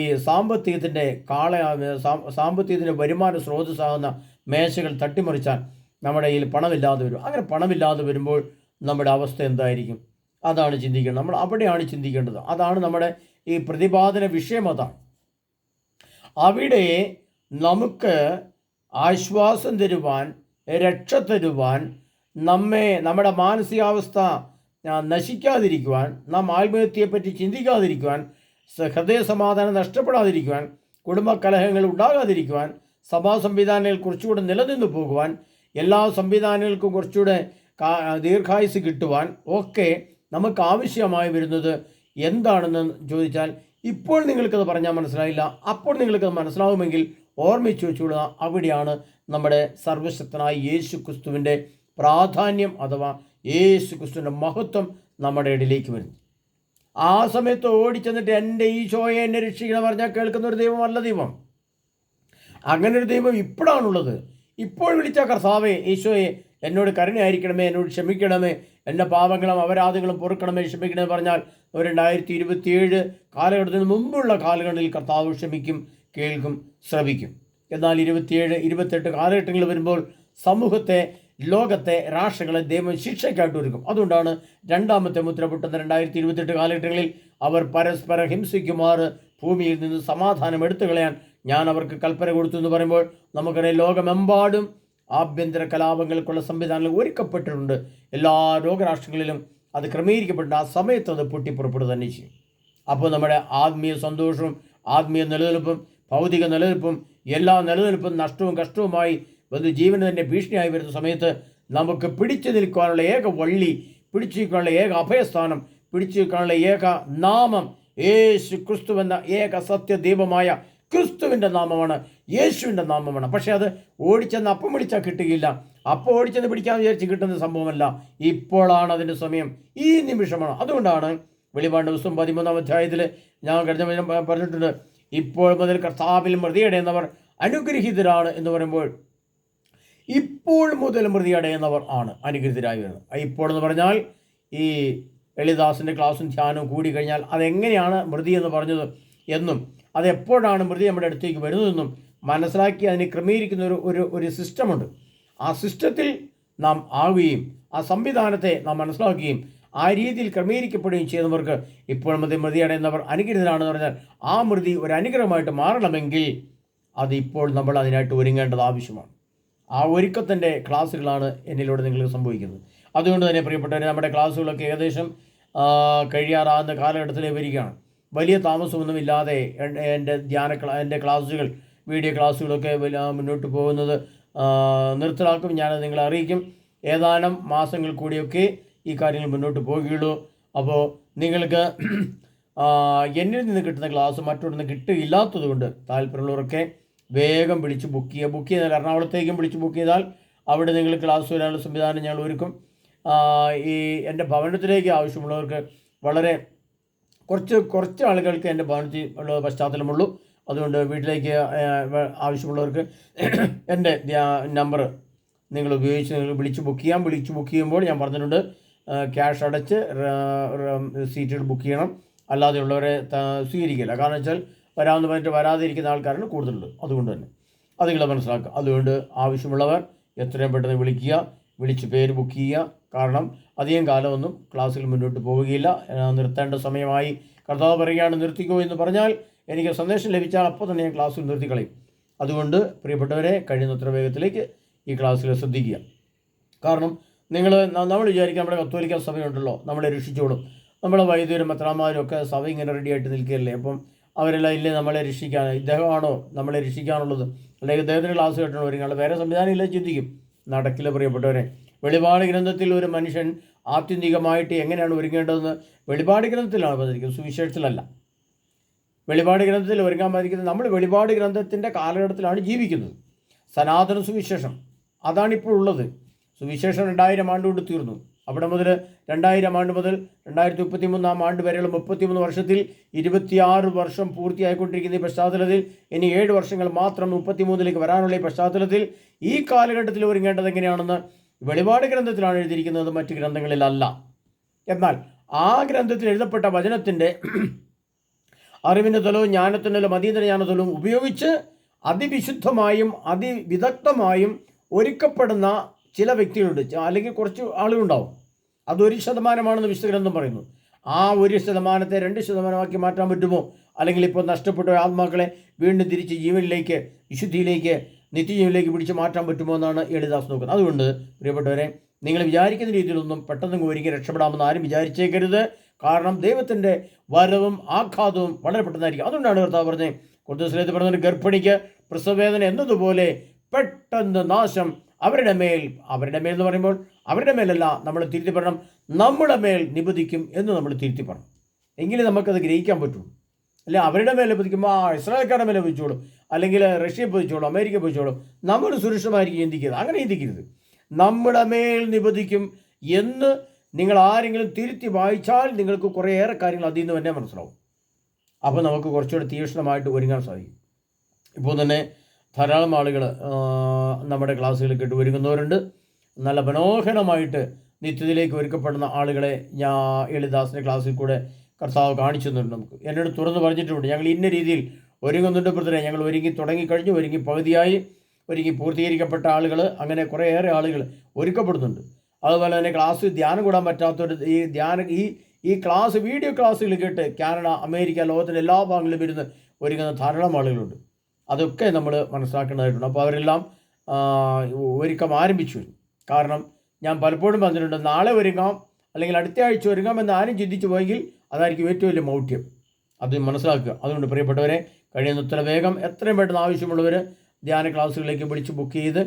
സാമ്പത്തികത്തിൻ്റെ വരുമാന സ്രോതസ്സാകുന്ന മേശകൾ തട്ടിമറിച്ചാൽ നമ്മുടെ കയ്യിൽ പണമില്ലാതെ വരും. അങ്ങനെ പണമില്ലാതെ വരുമ്പോൾ നമ്മുടെ അവസ്ഥ എന്തായിരിക്കും? അതാണ് ചിന്തിക്കേണ്ടത്. നമ്മൾ അവിടെയാണ് ചിന്തിക്കേണ്ടത്. അതാണ് നമ്മുടെ ഈ പ്രതിപാദന വിഷയം. അതാണ്. അവിടെ നമുക്ക് ആശ്വാസം തരുവാൻ, രക്ഷ തരുവാൻ, നമ്മുടെ മാനസികാവസ്ഥ നശിക്കാതിരിക്കുവാൻ, നാം ആത്മഹത്യയെപ്പറ്റി ചിന്തിക്കാതിരിക്കുവാൻ, ഹൃദയ സമാധാനം നഷ്ടപ്പെടാതിരിക്കുവാൻ, കുടുംബകലഹങ്ങൾ ഉണ്ടാകാതിരിക്കുവാൻ, സഭാ സംവിധാനങ്ങൾ കുറച്ചുകൂടെ നിലനിന്ന് പോകുവാൻ, എല്ലാ സംവിധാനങ്ങൾക്കും കുറച്ചുകൂടെ ദീർഘായുസ് കിട്ടുവാൻ ഒക്കെ നമുക്ക് ആവശ്യമായി വരുന്നത് എന്താണെന്ന് ചോദിച്ചാൽ, ഇപ്പോൾ നിങ്ങൾക്കത് പറഞ്ഞാൽ മനസ്സിലായില്ല, അപ്പോൾ നിങ്ങൾക്കത് മനസ്സിലാവുമെങ്കിൽ ഓർമ്മിച്ചു വെച്ചുകൊള്ളുക. അവിടെയാണ് നമ്മുടെ സർവശക്തനായ യേശു ക്രിസ്തുവിൻ്റെ പ്രാധാന്യം അഥവാ യേശു ക്രിസ്തുവിൻ്റെ മഹത്വം നമ്മുടെ ഇടയിലേക്ക് വരുന്നു. ആ സമയത്ത് ഓടിച്ചെന്നിട്ട് എൻ്റെ ഈശോയെ എന്നെ രക്ഷിക്കണം പറഞ്ഞാൽ കേൾക്കുന്ന ഒരു ദൈവമല്ല ദൈവം. അങ്ങനെ ഒരു ദൈവം ഇപ്പോഴാണുള്ളത്. ഇപ്പോൾ വിളിച്ച കർത്താവേ, ഈശോയെ എന്നോട് കരുണയായിരിക്കണമേ, എന്നോട് ക്ഷമിക്കണമേ, എൻ്റെ പാപങ്ങളും അപരാധങ്ങളും പൊറുക്കണമേ, ക്ഷമിക്കണമേ പറഞ്ഞാൽ 2027 കാലഘട്ടത്തിന് മുമ്പുള്ള കാലഘട്ടത്തിൽ കർത്താവ് ക്ഷമിക്കും, കേൾക്കും, ശ്രവിക്കും. എന്നാൽ 27, 28 കാലഘട്ടങ്ങളിൽ വരുമ്പോൾ സമൂഹത്തെ, ലോകത്തെ, രാഷ്ട്രങ്ങളെ ദൈവം ശിക്ഷയ്ക്കായിട്ട് ഒരുക്കും. അതുകൊണ്ടാണ് രണ്ടാമത്തെ മുദ്ര പൊട്ടുന്ന 2028 കാലഘട്ടങ്ങളിൽ അവർ പരസ്പരം ഹിംസിക്കുമാറ് ഭൂമിയിൽ നിന്ന് സമാധാനം എടുത്തു കളയാൻ ഞാൻ അവർക്ക് കൽപ്പന കൊടുത്തു എന്ന് പറയുമ്പോൾ നമുക്കറിയാം ലോകമെമ്പാടും ആഭ്യന്തര കലാപങ്ങൾക്കുള്ള സംവിധാനങ്ങൾ ഒരുക്കപ്പെട്ടിട്ടുണ്ട്. എല്ലാ ലോകരാഷ്ട്രങ്ങളിലും അത് ക്രമീകരിക്കപ്പെട്ട് ആ സമയത്ത് അത് പൊട്ടിപ്പുറപ്പെടുക തന്നെ ചെയ്യും. അപ്പോൾ നമ്മുടെ ആത്മീയ സന്തോഷവും ആത്മീയ നിലനിൽപ്പും ഭൗതിക നിലനിൽപ്പും എല്ലാ നിലനിൽപ്പും നഷ്ടവും കഷ്ടവുമായി വന്ന് ജീവന് തന്നെ ഭീഷണിയായി വരുന്ന സമയത്ത് നമുക്ക് പിടിച്ചു നിൽക്കാനുള്ള ഏക വള്ളി, പിടിച്ചു നിൽക്കാനുള്ള ഏക അഭയസ്ഥാനം, പിടിച്ചു നിൽക്കാനുള്ള ഏക നാമം യേശു ക്രിസ്തു എന്ന ഏക സത്യദൈവമായ ക്രിസ്തുവിൻ്റെ നാമമാണ്, യേശുവിൻ്റെ നാമമാണ്. പക്ഷേ അത് ഓടിച്ചെന്ന് അപ്പം വിളിച്ചാൽ കിട്ടുകയില്ല. അപ്പോൾ ഓടിച്ചെന്ന് പിടിക്കാമെന്ന് വിചാരിച്ച് കിട്ടുന്ന സംഭവമല്ല. ഇപ്പോഴാണ് അതിൻ്റെ സമയം, ഈ നിമിഷമാണ്. അതുകൊണ്ടാണ് വെളിപാട് പുസ്തകം 13-ാം അധ്യായത്തിൽ ഞാൻ കഴിഞ്ഞ പറഞ്ഞിട്ടുണ്ട്, ഇപ്പോൾ മുതൽ കർത്താവിൽ മൃതിയടയുന്നവർ അനുഗ്രഹീതരാണ് എന്ന് പറയുമ്പോൾ ഇപ്പോൾ മുതൽ മൃതിയടയുന്നവർ ആണ് അനുഗ്രഹീതരായി വരുന്നത്. ഇപ്പോൾ എന്ന് പറഞ്ഞാൽ ഈ എളിദാസിൻ്റെ ക്ലാസ്സും ധ്യാനവും കൂടി കഴിഞ്ഞാൽ അതെങ്ങനെയാണ് മൃതി എന്ന് പറഞ്ഞത് എന്നും അതെപ്പോഴാണ് മൃതി നമ്മുടെ അടുത്തേക്ക് വരുന്നതെന്നും മനസ്സിലാക്കി അതിനെ ക്രമീകരിക്കുന്ന ഒരു സിസ്റ്റമുണ്ട്. ആ സിസ്റ്റത്തിൽ നാം ആവുകയും ആ സംവിധാനത്തെ നാം മനസ്സിലാക്കുകയും ആ രീതിയിൽ ക്രമീകരിക്കപ്പെടുകയും ചെയ്യുന്നവർക്ക് ഇപ്പോൾ മൃതിയടയുന്നവർ അനുഗ്രഹീതരാണെന്ന് പറഞ്ഞാൽ ആ മൃതി ഒരു അനുഗ്രഹമായിട്ട് മാറണമെങ്കിൽ അത് ഇപ്പോൾ നമ്മൾ അതിനായിട്ട് ഒരുങ്ങേണ്ടത് ആവശ്യമാണ്. ആ ഒരുക്കത്തിൻ്റെ ക്ലാസ്സുകളാണ് എന്നിലൂടെ നിങ്ങൾക്ക് സംഭവിക്കുന്നത്. അതുകൊണ്ട് തന്നെ പ്രിയപ്പെട്ടവരെ, നമ്മുടെ ക്ലാസ്സുകളൊക്കെ ഏകദേശം കഴിയാറാകുന്ന കാലഘട്ടത്തിലേക്ക് വരികയാണ്. വലിയ താമസമൊന്നുമില്ലാതെ എൻ്റെ ക്ലാസ്സുകൾ, വീഡിയോ ക്ലാസ്സുകളൊക്കെ മുന്നോട്ട് പോകുന്നത് നിർത്തലാക്കും. ഞാനത് നിങ്ങളെ അറിയിക്കും. ഏതാനും മാസങ്ങൾ കൂടിയൊക്കെ ഈ കാര്യങ്ങൾ മുന്നോട്ട് പോകുകയുള്ളൂ. അപ്പോൾ നിങ്ങൾക്ക് എന്നിൽ നിന്ന് കിട്ടുന്ന ക്ലാസ് മറ്റൊന്ന് കിട്ടുകയില്ലാത്തത് കൊണ്ട് താല്പര്യമുള്ളവരൊക്കെ വേഗം വിളിച്ച് ബുക്ക് ചെയ്താൽ എറണാകുളത്തേക്കും വിളിച്ച് ബുക്ക് ചെയ്താൽ അവിടെ നിങ്ങൾ ക്ലാസ് വരാനുള്ള സംവിധാനം ഞങ്ങൾ ഒരുക്കും. ഈ എൻ്റെ ഭവനത്തിലേക്ക് ആവശ്യമുള്ളവർക്ക് വളരെ കുറച്ച് ആളുകൾക്ക് എൻ്റെ ഭവനത്തിൽ ഉള്ള പശ്ചാത്തലമുള്ളൂ. അതുകൊണ്ട് വീട്ടിലേക്ക് ആവശ്യമുള്ളവർക്ക് എൻ്റെ നമ്പർ നിങ്ങൾ ഉപയോഗിച്ച് നിങ്ങൾ വിളിച്ച് ബുക്ക് ചെയ്യാം. വിളിച്ച് ബുക്ക് ചെയ്യുമ്പോൾ ഞാൻ പറഞ്ഞിട്ടുണ്ട്, ക്യാഷ് അടച്ച് സീറ്റുകൾ ബുക്ക് ചെയ്യണം. അല്ലാതെയുള്ളവരെ സ്വീകരിക്കില്ല. കാരണം വെച്ചാൽ വരാമെന്ന് പറഞ്ഞിട്ട് വരാതിരിക്കുന്ന ആൾക്കാരാണ് കൂടുതലുണ്ട്. അതുകൊണ്ട് തന്നെ അത് നിങ്ങൾ മനസ്സിലാക്കുക. അതുകൊണ്ട് ആവശ്യമുള്ളവർ എത്രയും പെട്ടെന്ന് വിളിച്ച് പേര് ബുക്ക് ചെയ്യുക. കാരണം അധികം കാലമൊന്നും ക്ലാസ്സിൽ മുന്നോട്ട് പോവുകയില്ല. നിർത്തേണ്ട സമയമായി കർത്താവ് പറയുകയാണ് നിർത്തിക്കോ എന്ന് പറഞ്ഞാൽ എനിക്ക് സന്ദേശം ലഭിച്ചാൽ അപ്പോൾ തന്നെ ഞാൻ ക്ലാസ്സിൽ നിർത്തിക്കളയും. അതുകൊണ്ട് പ്രിയപ്പെട്ടവരെ, കഴിയുന്നത്ര വേഗത്തിലേക്ക് ഈ ക്ലാസ്സിൽ ശ്രദ്ധിക്കുക. കാരണം നമ്മൾ വിചാരിക്കുക നമ്മുടെ കത്തോലിക്ക സഭയുണ്ടല്ലോ നമ്മളെ രക്ഷിച്ചോളും, നമ്മളെ വൈദ്യരും മെത്രാന്മാരും ഒക്കെ സഭ ഇങ്ങനെ റെഡിയായിട്ട് നിൽക്കുകയല്ലേ, അപ്പം അവരെല്ലാം ഇല്ലേ നമ്മളെ രക്ഷിക്കാൻ, ഇദ്ദേഹമാണോ നമ്മളെ രക്ഷിക്കാനുള്ളത്, അല്ലെങ്കിൽ ഇദ്ദേഹത്തിന് ക്ലാസ് കേട്ടണോ ഒരുങ്ങാനുള്ള വേറെ സംവിധാനം ഇല്ല ചിന്തിക്കും. നടക്കില്ല പ്രിയപ്പെട്ടവരെ. വെളിപാട് ഗ്രന്ഥത്തിൽ ഒരു മനുഷ്യൻ ആത്യന്തികമായിട്ട് എങ്ങനെയാണ് ഒരുങ്ങേണ്ടതെന്ന് വെളിപാട് ഗ്രന്ഥത്തിലാണ് പറഞ്ഞിരിക്കുന്നത്, സുവിശേഷത്തിലല്ല. വെളിപാട് ഗ്രന്ഥത്തിൽ ഒരുങ്ങാൻ പറഞ്ഞിരിക്കുന്നത് നമ്മൾ വെളിപാട് ഗ്രന്ഥത്തിൻ്റെ കാലഘട്ടത്തിലാണ് ജീവിക്കുന്നത്. സനാതന സുവിശേഷം അതാണിപ്പോൾ ഉള്ളത്. സുവിശേഷം 2000 ആണ്ട് കൊണ്ട് തീർന്നു. അവിടെ മുതൽ 2000 ആണ്ട് മുതൽ 2033 ആണ്ട് വരെയുള്ള 33 വർഷത്തിൽ 26 വർഷം പൂർത്തിയായിക്കൊണ്ടിരിക്കുന്ന ഈ പശ്ചാത്തലത്തിൽ ഇനി 7 വർഷങ്ങൾ മാത്രം 33ലേക്ക് വരാനുള്ള ഈ പശ്ചാത്തലത്തിൽ ഈ കാലഘട്ടത്തിൽ ഒരുങ്ങേണ്ടത് എങ്ങനെയാണെന്ന് വെളിപാട് ഗ്രന്ഥത്തിലാണ് എഴുതിയിരിക്കുന്നത്, മറ്റ് ഗ്രന്ഥങ്ങളിലല്ല. എന്നാൽ ആ ഗ്രന്ഥത്തിൽ എഴുതപ്പെട്ട വചനത്തിൻ്റെ അറിവിൻ്റെ തലവും ജ്ഞാനത്തിൻ്റെ അതീതര ജ്ഞാനത്തിലും ഉപയോഗിച്ച് അതിവിശുദ്ധമായും അതിവിദഗ്ധമായും ഒരുക്കപ്പെടുന്ന ചില വ്യക്തികളുണ്ട്, അല്ലെങ്കിൽ കുറച്ച് ആളുകളുണ്ടാവും. അത് 1% വിശുദ്ധ ഗ്രന്ഥം പറയുന്നു. ആ 1% 2% മാറ്റാൻ പറ്റുമോ? അല്ലെങ്കിൽ ഇപ്പോൾ നഷ്ടപ്പെട്ട ആത്മാക്കളെ വീണ്ടും തിരിച്ച് ജീവനിലേക്ക്, വിശുദ്ധിയിലേക്ക്, നിത്യജീവനിലേക്ക് പിടിച്ച് മാറ്റാൻ പറ്റുമോ എന്നാണ് എളിദാസ് നോക്കുന്നത്. അതുകൊണ്ട് പ്രിയപ്പെട്ടവരെ, നിങ്ങൾ വിചാരിക്കുന്ന രീതിയിലൊന്നും പെട്ടെന്ന് ഒരുങ്ങി രക്ഷപ്പെടാമെന്ന് ആരും വിചാരിച്ചേക്കരുത്. കാരണം ദൈവത്തിൻ്റെ വരവും ആഘാതവും വളരെ പെട്ടെന്നായിരിക്കും. അതുകൊണ്ടാണ് കർത്താവ് പറഞ്ഞത്, കൊരിന്ത്യർ പറഞ്ഞൊരു ഗർഭിണിക്ക് പ്രസവവേദന എന്നതുപോലെ പെട്ടെന്ന് നാശം അവരുടെ മേൽ എന്ന് പറയുമ്പോൾ അവരുടെ മേലല്ല, നമ്മൾ തിരുത്തി പറയണം, നമ്മുടെ മേൽ നിബദിക്കും എന്ന് നമ്മൾ തിരുത്തി പറയണം. എങ്കിലും നമുക്കത് ഗ്രഹിക്കാൻ പറ്റുള്ളൂ. അല്ല, അവരുടെ മേലെ പതിക്കുമ്പോൾ ഇസ്രായേൽക്കാരുടെ മേലെ പതിച്ചോളും, അല്ലെങ്കിൽ റഷ്യ പതിച്ചോളും, അമേരിക്ക പതിച്ചോളും, നമ്മൾ സുരക്ഷിതമായിരിക്കും ചിന്തിക്കരുത്. അങ്ങനെ ചിന്തിക്കരുത്. നമ്മുടെ മേൽ നിബദിക്കും എന്ന് നിങ്ങൾ ആരെങ്കിലും തിരുത്തി വായിച്ചാൽ നിങ്ങൾക്ക് കുറേയേറെ കാര്യങ്ങൾ അതിൽ നിന്ന് തന്നെ മനസ്സിലാവും. അപ്പോൾ നമുക്ക് കുറച്ചുകൂടി തീക്ഷ്ണമായിട്ട് ഒരുങ്ങാൻ സാധിക്കും. ഇപ്പോൾ തന്നെ ധാരാളം ആളുകൾ നമ്മുടെ ക്ലാസ്സുകളിൽ കേട്ട് ഒരുങ്ങുന്നവരുണ്ട്. നല്ല മനോഹരമായിട്ട് നിത്യത്തിലേക്ക് ഒരുക്കപ്പെടുന്ന ആളുകളെ എളിദാസിൻ്റെ ക്ലാസ്സിൽ കൂടെ കർത്താവ് കാണിച്ചു തന്നിട്ടുണ്ട്. നമുക്ക് എന്നോട് തുറന്ന് പറഞ്ഞിട്ടുണ്ട്, ഞങ്ങൾ ഇന്ന രീതിയിൽ ഒരുങ്ങുന്നുണ്ട് ബ്രദറെ. ഞങ്ങൾ ഒരുങ്ങി തുടങ്ങിക്കഴിഞ്ഞു, ഒരുങ്ങി പകുതിയായി, ഒരുങ്ങി പൂർത്തീകരിക്കപ്പെട്ട ആളുകൾ, അങ്ങനെ കുറേയേറെ ആളുകൾ ഒരുക്കപ്പെടുന്നുണ്ട്. അതുപോലെ തന്നെ ക്ലാസ് ധ്യാനം കൂടാൻ പറ്റാത്തൊരു ഈ ക്ലാസ് വീഡിയോ ക്ലാസ്സുകൾ കേട്ട് കാനഡ, അമേരിക്ക, ലോകത്തിൻ്റെ എല്ലാ ഭാഗങ്ങളിലും ഇരുന്ന് ഒരുങ്ങുന്ന ധാരാളം ആളുകളുണ്ട്. അതൊക്കെ നമ്മൾ മനസ്സിലാക്കേണ്ടതായിട്ടുണ്ട്. അപ്പോൾ അവരെല്ലാം ഒരുക്കം ആരംഭിച്ചു വരും. കാരണം ഞാൻ പലപ്പോഴും പറഞ്ഞിട്ടുണ്ട്, നാളെ ഒരുങ്ങാം അല്ലെങ്കിൽ അടുത്ത ആഴ്ച ഒരുങ്ങാം എന്ന് ആരും ചിന്തിച്ചു പോയെങ്കിൽ അതായിരിക്കും ഏറ്റവും വലിയ മൗഢ്യം. അത് മനസ്സിലാക്കുക. അതുകൊണ്ട് പ്രിയപ്പെട്ടവരെ, കഴിയുന്നത്ര വേഗം എത്രയും പെട്ടെന്ന് ആവശ്യമുള്ളവർ ധ്യാന ക്ലാസ്സുകളിലേക്ക് വിളിച്ച് ബുക്ക് ചെയ്ത്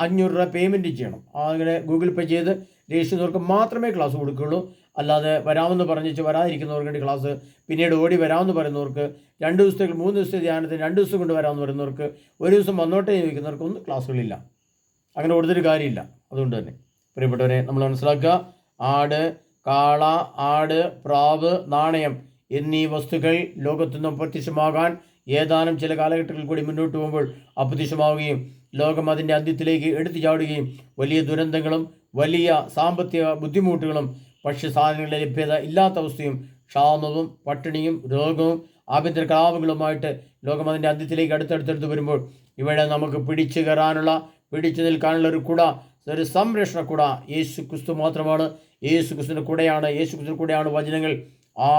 500 രൂപ പേയ്മെൻറ്റ് ചെയ്യണം. അങ്ങനെ ഗൂഗിൾ പേ ചെയ്ത് രജിസ്റ്റർ മാത്രമേ ക്ലാസ് കൊടുക്കുകയുള്ളൂ. അല്ലാതെ വരാമെന്ന് പറഞ്ഞിട്ട് വരാതിരിക്കുന്നവർക്ക് വേണ്ടി ക്ലാസ്, പിന്നീട് ഓടി വരാമെന്ന് പറയുന്നവർക്ക്, 2 ദിവസത്തേക്ക് 3 ദിവസത്തെ ധ്യാനത്തിന് 2 ദിവസം കൊണ്ട് വരാമെന്ന് പറയുന്നവർക്ക്, ഒരു ദിവസം വന്നോട്ടേ ചോദിക്കുന്നവർക്കൊന്നും ക്ലാസ്സുകളില്ല. അങ്ങനെ കൊടുത്തൊരു കാര്യമില്ല. അതുകൊണ്ട് തന്നെ പ്രിയപ്പെട്ടവരെ, നമ്മൾ മനസ്സിലാക്കുക, ആട്, കാള, ആട്, പ്രാവ്, നാണയം എന്നീ വസ്തുക്കൾ ലോകത്തു നിന്നും അപ്രത്യക്ഷമാകാൻ ഏതാനും ചില കാലഘട്ടങ്ങളിൽ കൂടി മുന്നോട്ട് പോകുമ്പോൾ അപ്രത്യക്ഷമാവുകയും ലോകം അതിൻ്റെ അന്ത്യത്തിലേക്ക് എടുത്തു ചാടുകയും വലിയ ദുരന്തങ്ങളും വലിയ സാമ്പത്തിക ബുദ്ധിമുട്ടുകളും ഭക്ഷ്യസാധനങ്ങളുടെ ലഭ്യത ഇല്ലാത്ത അവസ്ഥയും ക്ഷാമവും പട്ടിണിയും രോഗവും ആഭ്യന്തര കലാപങ്ങളുമായിട്ട് ലോകം അതിൻ്റെ അന്ത്യത്തിലേക്ക് അടുത്തടുത്തെടുത്ത് വരുമ്പോൾ ഇവിടെ നമുക്ക് പിടിച്ചു നിൽക്കാനുള്ള ഒരു കുട, ഒരു സംരക്ഷണ കുട യേശു ക്രിസ്തു മാത്രമാണ്. യേശു ക്രിസ്തുവിൻ്റെ കൂടെയാണ് വചനങ്ങൾ. ആ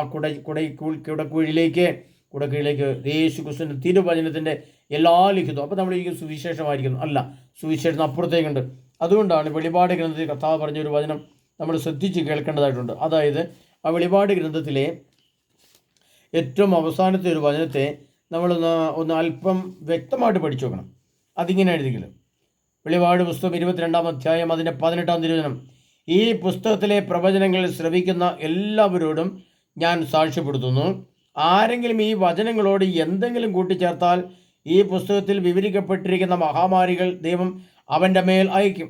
കുടക്കീഴിലേക്ക് യേശു ക്രിസ്തുവിൻ്റെ തിരുവചനത്തിൻ്റെ എല്ലാ ലിഖിതവും. അപ്പോൾ നമ്മൾ ഈ സുവിശേഷമായിരിക്കുന്നു അല്ല, സുവിശേഷം അപ്പുറത്തേക്കുണ്ട്. അതുകൊണ്ടാണ് വെളിപാട് ഗ്രന്ഥത്തിൽ കർത്താവ് പറഞ്ഞൊരു വചനം നമ്മൾ ശ്രദ്ധിച്ച് കേൾക്കേണ്ടതായിട്ടുണ്ട്. അതായത് ആ വെളിപാട് ഗ്രന്ഥത്തിലെ ഏറ്റവും അവസാനത്തെ ഒരു വചനത്തെ നമ്മൾ ഒന്ന് അല്പം വ്യക്തമായിട്ട് പഠിച്ചു നോക്കണം. അതിങ്ങനെ എഴുതിക്കലും വെളിപാട് പുസ്തകം 22-ാം അധ്യായം അതിൻ്റെ 18-ാം തിരുവചനം, ഈ പുസ്തകത്തിലെ പ്രവചനങ്ങൾ ശ്രവിക്കുന്ന എല്ലാവരോടും ഞാൻ സാക്ഷ്യപ്പെടുത്തുന്നു, ആരെങ്കിലും ഈ വചനങ്ങളോട് എന്തെങ്കിലും കൂട്ടിച്ചേർത്താൽ ഈ പുസ്തകത്തിൽ വിവരിക്കപ്പെട്ടിരിക്കുന്ന മഹാമാരികൾ ദൈവം അവൻ്റെ മേൽ അയക്കും.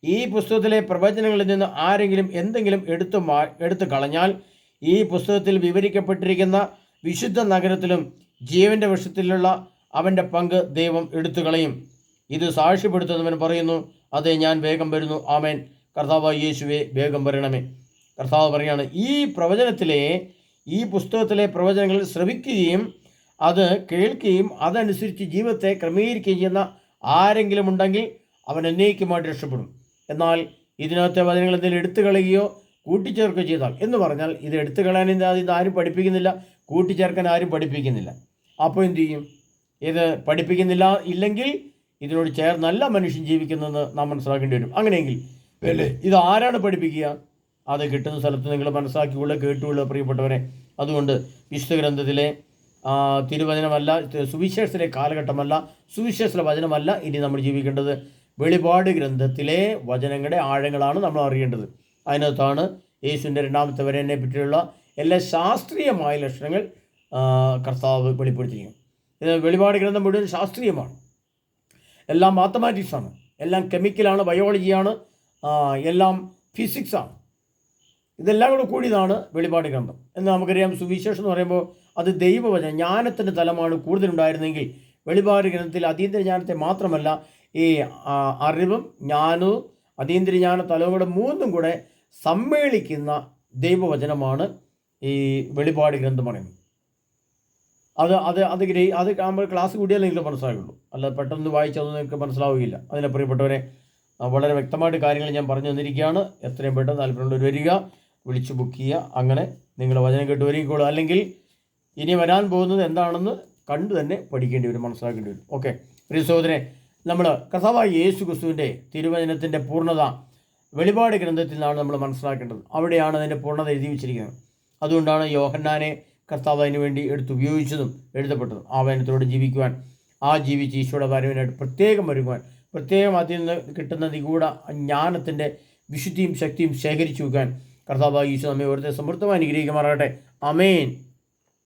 ഈ പുസ്തകത്തിലെ പ്രവചനങ്ങളിൽ നിന്ന് ആരെങ്കിലും എന്തെങ്കിലും എടുത്തു കളഞ്ഞാൽ ഈ പുസ്തകത്തിൽ വിവരിക്കപ്പെട്ടിരിക്കുന്ന വിശുദ്ധ നഗരത്തിലും ജീവൻ്റെ വൃക്ഷത്തിലുള്ള അവൻ്റെ പങ്ക് ദൈവം എടുത്തു കളയും. ഇത് സാക്ഷ്യപ്പെടുത്തുന്നവൻ പറയുന്നു, അതെ, ഞാൻ വേഗം വരുന്നു. ആമേൻ. കർത്താവായ യേശുവേ, വേഗം വരണമേ. കർത്താവ് പറയാണ്, ഈ പുസ്തകത്തിലെ പ്രവചനങ്ങൾ ശ്രവിക്കുകയും അത് കേൾക്കുകയും അതനുസരിച്ച് ജീവിതത്തെ ക്രമീകരിക്കുകയും ചെയ്യുന്ന ആരെങ്കിലും ഉണ്ടെങ്കിൽ അവൻ എന്നേക്കുമായിട്ട് രക്ഷപ്പെടും. എന്നാൽ ഇതിനകത്തെ വചനങ്ങൾ എന്തെങ്കിലും എടുത്തു കളയുകയോ കൂട്ടിച്ചേർക്കുകയോ ചെയ്താൽ, എന്ന് പറഞ്ഞാൽ ഇത് എടുത്തു കളയാൻ ഇത് ആരും പഠിപ്പിക്കുന്നില്ല, കൂട്ടിച്ചേർക്കാൻ ആരും പഠിപ്പിക്കുന്നില്ല. അപ്പോൾ എന്തു ചെയ്യും? ഇത് പഠിപ്പിക്കുന്നില്ല ഇല്ലെങ്കിൽ ഇതിനോട് ചേർന്നല്ല മനുഷ്യൻ ജീവിക്കുന്നതെന്ന് നാം മനസ്സിലാക്കേണ്ടി വരും. അങ്ങനെയെങ്കിൽ ഇത് ആരാണ് പഠിപ്പിക്കുക? അത് കിട്ടുന്ന സ്ഥലത്ത് നിങ്ങൾ മനസ്സിലാക്കിയുള്ള കേട്ടുള്ള പ്രിയപ്പെട്ടവരെ. അതുകൊണ്ട് വിശുദ്ധ ഗ്രന്ഥത്തിലെ തിരുവചനമല്ല, സുവിശേഷത്തിലെ കാലഘട്ടമല്ല, സുവിശേഷത്തിലെ വചനമല്ല ഇനി നമ്മൾ ജീവിക്കേണ്ടത്. വെളിപാട് ഗ്രന്ഥത്തിലെ വചനങ്ങളുടെ ആഴങ്ങളാണ് നമ്മൾ അറിയേണ്ടത്. അതിനകത്താണ് യേശുവിൻ്റെ രണ്ടാമത്തെ വരവിനെ പറ്റിയുള്ള എല്ലാ ശാസ്ത്രീയമായ ലക്ഷണങ്ങൾ കർത്താവ് വെളിപ്പെടുത്തിയിരിക്കും. ഇത് വെളിപാട് ഗ്രന്ഥം മുഴുവൻ ശാസ്ത്രീയമാണ്, എല്ലാം മാത്തമാറ്റിക്സാണ്, എല്ലാം കെമിക്കലാണ്, ബയോളജിയാണ്, എല്ലാം ഫിസിക്സാണ്. ഇതെല്ലാം കൂടെ കൂടിയതാണ് വെളിപാട് ഗ്രന്ഥം എന്ന് നമുക്കറിയാം. സുവിശേഷം എന്ന് പറയുമ്പോൾ അത് ദൈവവചനം, ജ്ഞാനത്തിൻ്റെ തലമാണ് കൂടുതലുണ്ടായിരുന്നെങ്കിൽ വെളിപാട് ഗ്രന്ഥത്തിൽ അതീന്ദ്രിയ ജ്ഞാനത്തെ മാത്രമല്ല, ഈ അറിവും ജ്ഞാനവും അതീന്ദ്രിയ ജ്ഞാന തലവും കൂടെ മൂന്നും കൂടെ സമ്മേളിക്കുന്ന ദൈവവചനമാണ് ഈ വെളിപാട് ഗ്രന്ഥം പറയുന്നത്. അത് നമ്മൾ ക്ലാസ് കൂടിയാലേ നിങ്ങൾക്ക് മനസ്സിലാകുള്ളൂ, അല്ല പെട്ടെന്ന് വായിച്ചതൊന്നും നിങ്ങൾക്ക് മനസ്സിലാവുകയില്ല. അതിനെ പ്രിയപ്പെട്ടവരെ, വളരെ വ്യക്തമായിട്ട് കാര്യങ്ങൾ ഞാൻ പറഞ്ഞു തന്നിരിക്കുകയാണ്. എത്രയും പെട്ടെന്ന് താല്പര്യമുള്ളവർ വരിക. വിളിച്ച് ബുക്ക് ചെയ്യുക. അങ്ങനെ നിങ്ങൾ വചനം കേട്ട് ഒരുങ്ങിക്കോളും. അല്ലെങ്കിൽ ഇനി വരാൻ പോകുന്നത് എന്താണെന്ന് കണ്ടു തന്നെ പഠിക്കേണ്ടി വരും, മനസ്സിലാക്കേണ്ടി വരും. ഓക്കെ, പ്രിയ സഹോദരനെ, നമ്മൾ കർത്താവായ യേശു ക്രിസ്തുവിൻ്റെ തിരുവചനത്തിൻ്റെ പൂർണ്ണത വെളിപാട് ഗ്രന്ഥത്തിൽ നിന്നാണ് നമ്മൾ മനസ്സിലാക്കേണ്ടത്. അവിടെയാണ് അതിൻ്റെ പൂർണ്ണത എഴുതി വച്ചിരിക്കുന്നത്. അതുകൊണ്ടാണ് യോഹന്നാനെ കർത്താവ് അതിനു വേണ്ടി ഉപയോഗിച്ചതും എഴുതപ്പെട്ടതും. ആ വചനത്തോട് ജീവിക്കുവാൻ, ആ ജീവിച്ച് ഈശോയുടെ വരവിനായിട്ട് പ്രത്യേകം ഒരുങ്ങുവാൻ, പ്രത്യേകം അതിൽ നിന്ന് കിട്ടുന്ന നിഗൂഢ ജ്ഞാനത്തിൻ്റെ വിശുദ്ധിയും ശക്തിയും ശേഖരിച്ചു വെക്കാൻ കർത്താവ് ഈശോ നമ്മെ ഓരോരുത്തരെ സമൃദ്ധമായി അനുഗ്രഹിക്കുമാറാകട്ടെ. ആമേൻ.